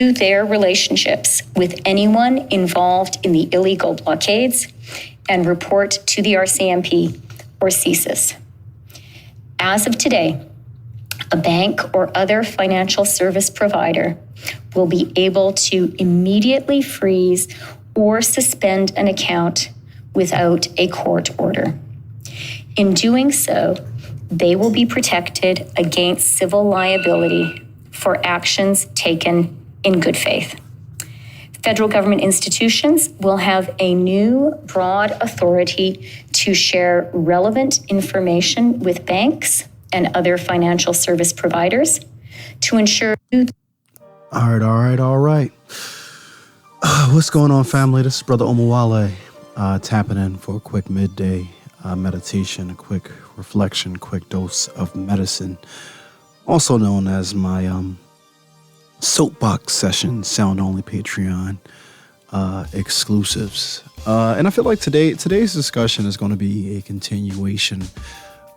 their relationships with anyone involved in the illegal blockades and report to the RCMP or CSIS. As of today, a bank or other financial service provider will be able to immediately freeze or suspend an account without a court order. In doing so, they will be protected against civil liability for actions taken in good faith. Federal government institutions will have a new broad authority to share relevant information with banks and other financial service providers to ensure. All right. What's going on, family? This is Brother Omawale tapping in for a quick midday meditation, a quick reflection, quick dose of medicine, also known as my soapbox session, sound only Patreon exclusives. And I feel like today's discussion is going to be a continuation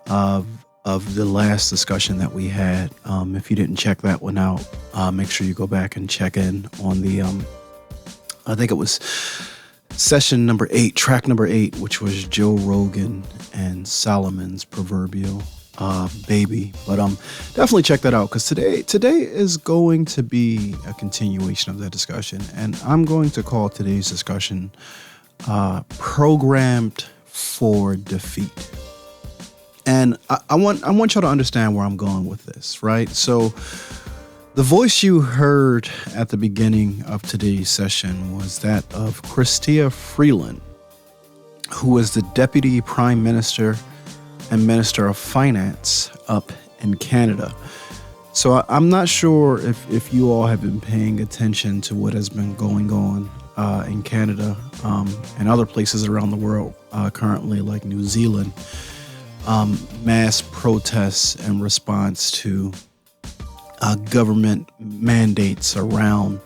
of the last discussion that we had. If you didn't check that one out, make sure you go back and check in on the I think it was session number 8, track number 8, which was Joe Rogan and Solomon's proverbial baby. But definitely check that out, because today is going to be a continuation of that discussion, and I'm going to call today's discussion programmed for defeat. And I want y'all to understand where I'm going with this, right? So the voice you heard at the beginning of today's session was that of Chrystia Freeland, who is the Deputy Prime Minister and Minister of Finance up in Canada. So I'm not sure if you all have been paying attention to what has been going on in Canada and other places around the world currently, like New Zealand. Mass protests in response to government mandates around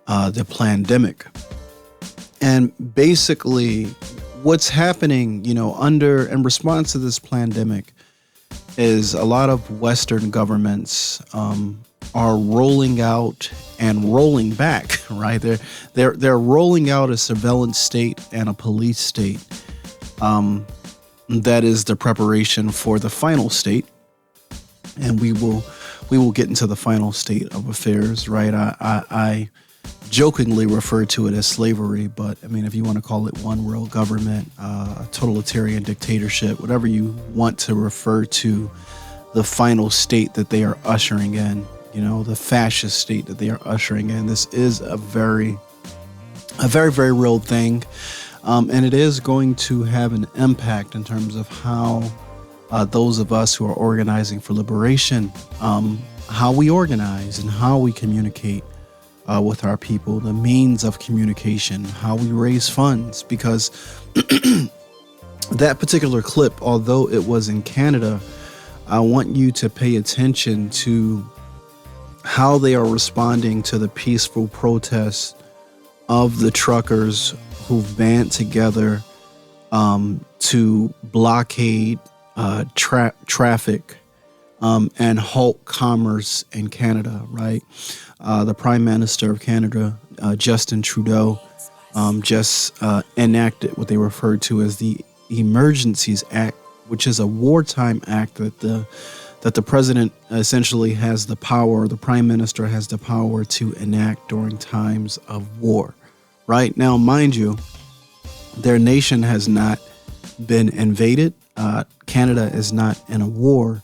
the pandemic. And basically what's happening, in response to this pandemic is a lot of Western governments are rolling out and rolling back, right? They're rolling out a surveillance state and a police state. That is the preparation for the final state. And we will get into the final state of affairs, right? I jokingly refer to it as slavery, but I mean, if you want to call it one world government, a totalitarian dictatorship, whatever you want to refer to the final state that they are ushering in, the fascist state that they are ushering in. This is a very, very real thing. And it is going to have an impact in terms of how those of us who are organizing for liberation, how we organize and how we communicate with our people, the means of communication, how we raise funds, because that particular clip, although it was in Canada, I want you to pay attention to how they are responding to the peaceful protests of the truckers who've band together to blockade traffic and halt commerce in Canada, right? The Prime Minister of Canada, Justin Trudeau, just enacted what they referred to as the Emergencies Act, which is a wartime act that the president essentially has the power, the Prime Minister has the power to enact during times of war. Right now, mind you, their nation has not been invaded. Canada is not in a war.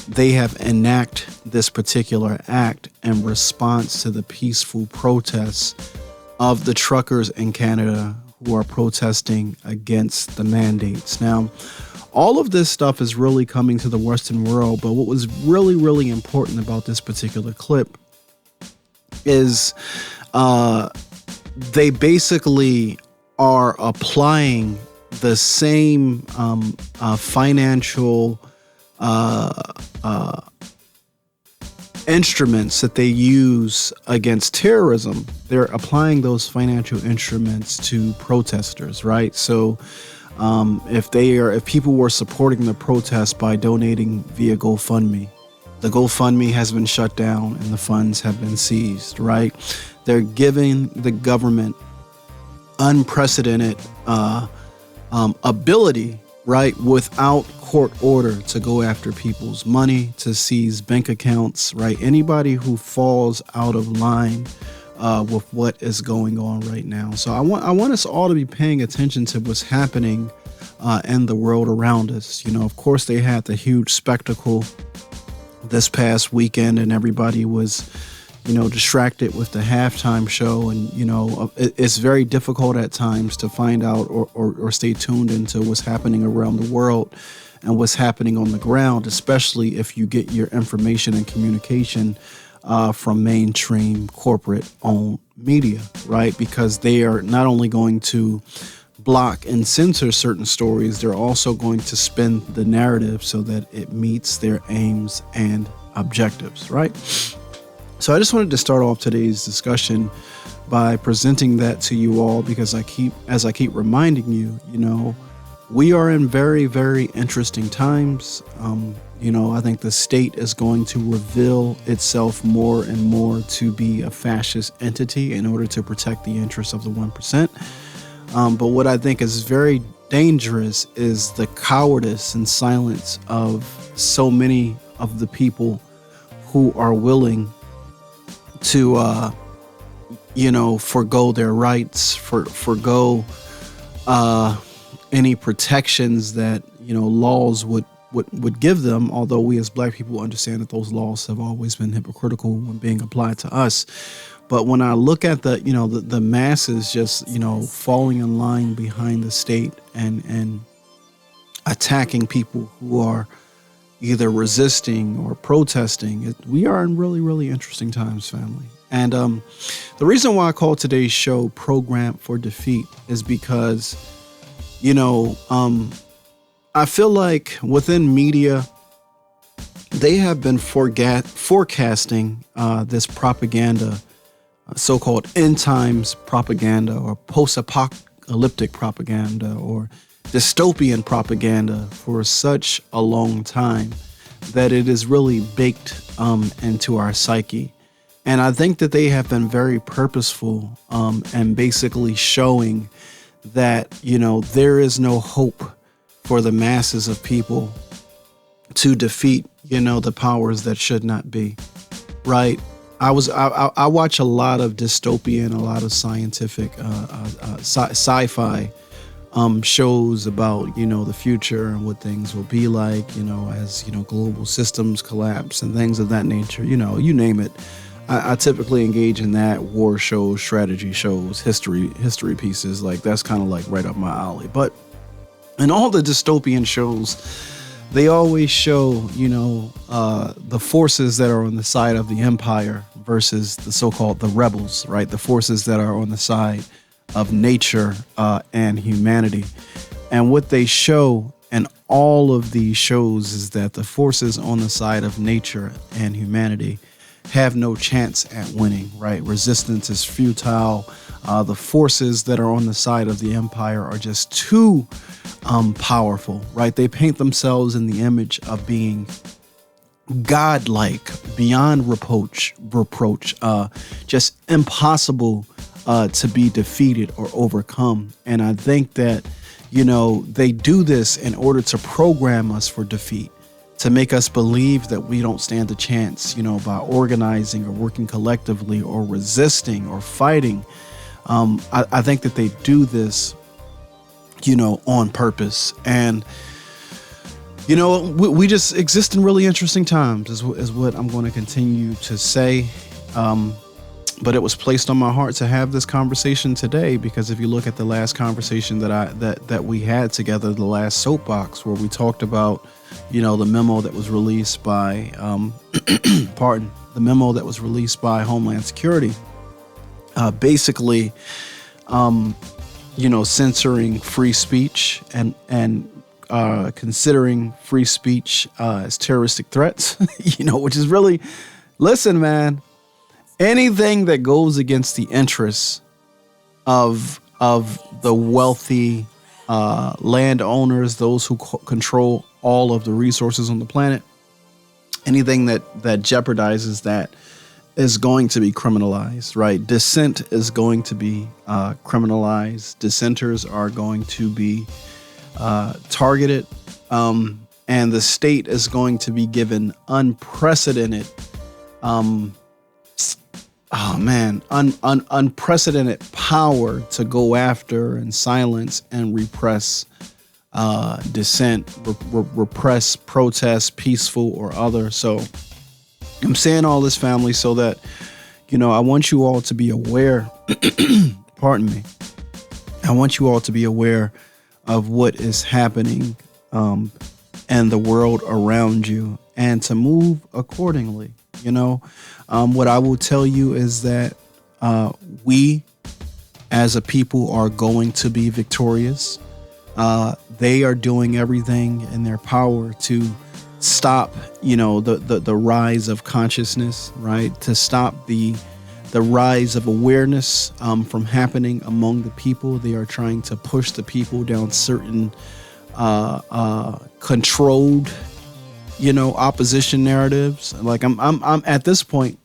They have enacted this particular act in response to the peaceful protests of the truckers in Canada who are protesting against the mandates. Now, all of this stuff is really coming to the Western world, but what was really, really important about this particular clip is they basically are applying the same financial instruments that they use against terrorism. They're applying those financial instruments to protesters, right? So if people were supporting the protest by donating via GoFundMe, The GoFundMe has been shut down and the funds have been seized, right? They're giving the government unprecedented ability, right, without court order to go after people's money, to seize bank accounts, right? Anybody who falls out of line with what is going on right now. So I want us all to be paying attention to what's happening in the world around us. You know, of course, they had the huge spectacle this past weekend, and everybody was, you know, distracted with the halftime show. And, you know, it's very difficult at times to find out or stay tuned into what's happening around the world and what's happening on the ground, especially if you get your information and communication from mainstream corporate-owned media, right? Because they are not only going to block and censor certain stories, they're also going to spin the narrative so that it meets their aims and objectives, right? So I just wanted to start off today's discussion by presenting that to you all, because as I keep reminding you, you know, we are in very, very interesting times. You know, I think the state is going to reveal itself more and more to be a fascist entity in order to protect the interests of the 1%. But what I think is very dangerous is the cowardice and silence of so many of the people who are willing to, you know, forgo their rights, forgo any protections that, you know, laws would give them, although we as Black people understand that those laws have always been hypocritical when being applied to us. But when I look at the, you know, the masses just, you know, falling in line behind the state and attacking people who are either resisting or protesting, we are in really, really interesting times, family. And the reason why I call today's show Programmed for Defeat is because, you know, I feel like within media, they have been forecasting this propaganda, so-called end times propaganda, or post-apocalyptic propaganda, or dystopian propaganda for such a long time that it is really baked into our psyche. And I think that they have been very purposeful and basically showing that, you know, there is no hope for the masses of people to defeat, you know, the powers that should not be, right? I watch a lot of dystopian, a lot of scientific sci-fi shows about, you know, the future and what things will be like, you know, as, you know, global systems collapse and things of that nature, you know, you name it. I typically engage in that, war shows, strategy shows, history pieces. Like, that's kind of like right up my alley. But in all the dystopian shows, they always show, you know, the forces that are on the side of the empire versus the so-called the rebels, right? The forces that are on the side of nature and humanity. And what they show in all of these shows is that the forces on the side of nature and humanity have no chance at winning, right? Resistance is futile. The forces that are on the side of the empire are just too powerful, right? They paint themselves in the image of being godlike, beyond reproach, just impossible to be defeated or overcome. And I think that, you know, they do this in order to program us for defeat, to make us believe that we don't stand a chance, you know, by organizing or working collectively or resisting or fighting. I think that they do this, you know, on purpose. And, you know, we just exist in really interesting times is what I'm going to continue to say. But it was placed on my heart to have this conversation today, because if you look at the last conversation that we had together, the last soapbox, where we talked about, you know, the memo that was released by, the memo that was released by Homeland Security, basically, you know, censoring free speech and considering free speech as terroristic threats, you know, which is really, listen, man. Anything that goes against the interests of the wealthy landowners, those who control all of the resources on the planet, Anything that jeopardizes that is going to be criminalized, right? Dissent is going to be criminalized. Dissenters are going to be targeted, and the state is going to be given unprecedented, unprecedented power to go after and silence and repress dissent, repress protests, peaceful or other. So I'm saying all this, family, so that, I want you all to be aware, pardon me. I want you all to be aware of what is happening and the world around you, and to move accordingly. What I will tell you is that we as a people are going to be victorious. They are doing everything in their power to stop, the rise of consciousness, right? To stop the rise of awareness from happening among the people. They are trying to push the people down certain controlled, opposition narratives. Like I'm at this point,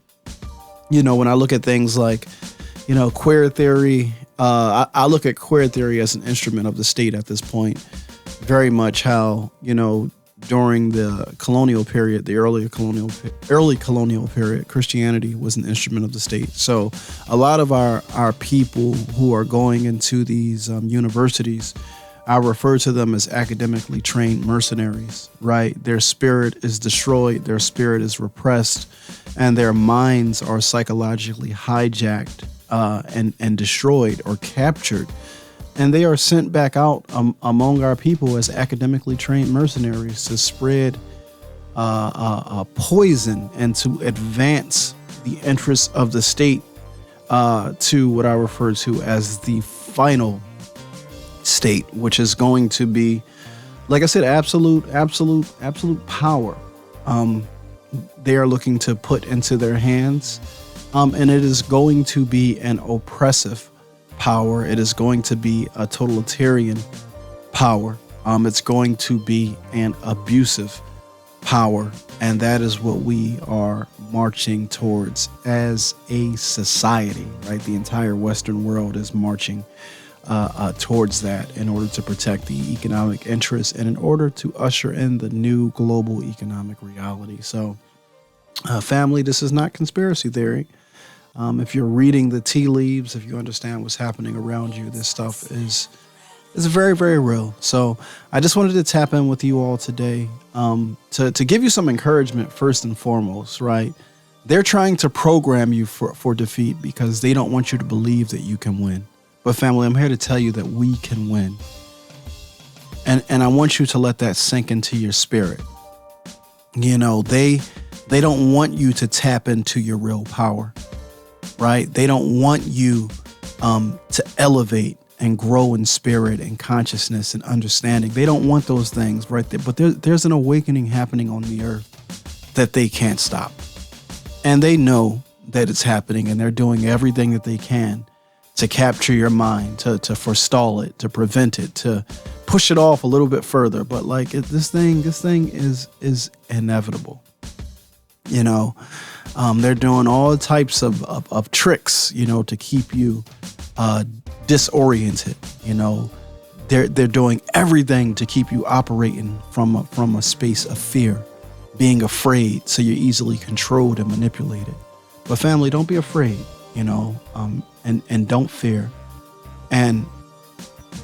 when I look at things like, queer theory, I look at queer theory as an instrument of the state at this point. Very much how, during the colonial period, the early colonial period, Christianity was an instrument of the state. So a lot of our people who are going into these universities, I refer to them as academically trained mercenaries, right? Their spirit is destroyed, their spirit is repressed, and their minds are psychologically hijacked and destroyed or captured. And they are sent back out among our people as academically trained mercenaries to spread poison and to advance the interests of the state to what I refer to as the final state, which is going to be, like I said, absolute power. They are looking to put into their hands, and it is going to be an oppressive power. It is going to be a totalitarian power. It's going to be an abusive power, and that is what we are marching towards as a society, right? The entire Western world is marching towards that in order to protect the economic interests and in order to usher in the new global economic reality. So, family, this is not conspiracy theory. If you're reading the tea leaves, if you understand what's happening around you, this stuff is very, very real. So I just wanted to tap in with you all today to give you some encouragement first and foremost, right? They're trying to program you for defeat because they don't want you to believe that you can win. But family, I'm here to tell you that we can win. And I want you to let that sink into your spirit. They don't want you to tap into your real power. Right? They don't want you to elevate and grow in spirit and consciousness and understanding. They don't want those things right there. But there's an awakening happening on the earth that they can't stop. And they know that it's happening, and they're doing everything that they can to capture your mind, to forestall it, to prevent it, to push it off a little bit further. But like this thing is inevitable. They're doing all types of tricks, to keep you disoriented. They're doing everything to keep you operating from a space of fear, being afraid, so you're easily controlled and manipulated. But family, don't be afraid, and don't fear, and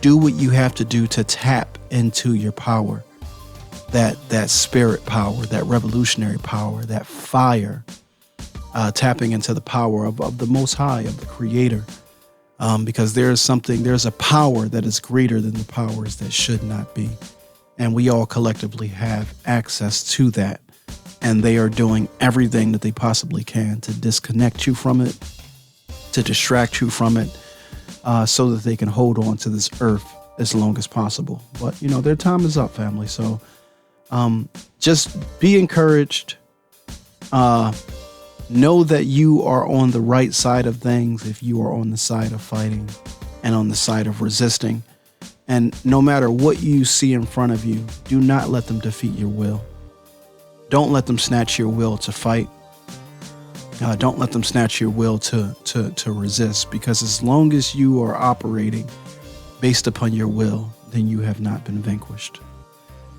do what you have to do to tap into your power, that spirit power, that revolutionary power, that fire. Tapping into the power of the Most High, of the Creator, because there's a power that is greater than the powers that should not be. And we all collectively have access to that. And they are doing everything that they possibly can to disconnect you from it, to distract you from it, so that they can hold on to this earth as long as possible. But, their time is up, family. So just be encouraged. Know that you are on the right side of things if you are on the side of fighting and on the side of resisting. And no matter what you see in front of you, do not let them defeat your will. Don't let them snatch your will to fight. Don't let them snatch your will to resist, because as long as you are operating based upon your will, then you have not been vanquished.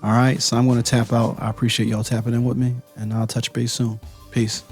All right, so I'm going to tap out. I appreciate y'all tapping in with me, and I'll touch base soon. Peace.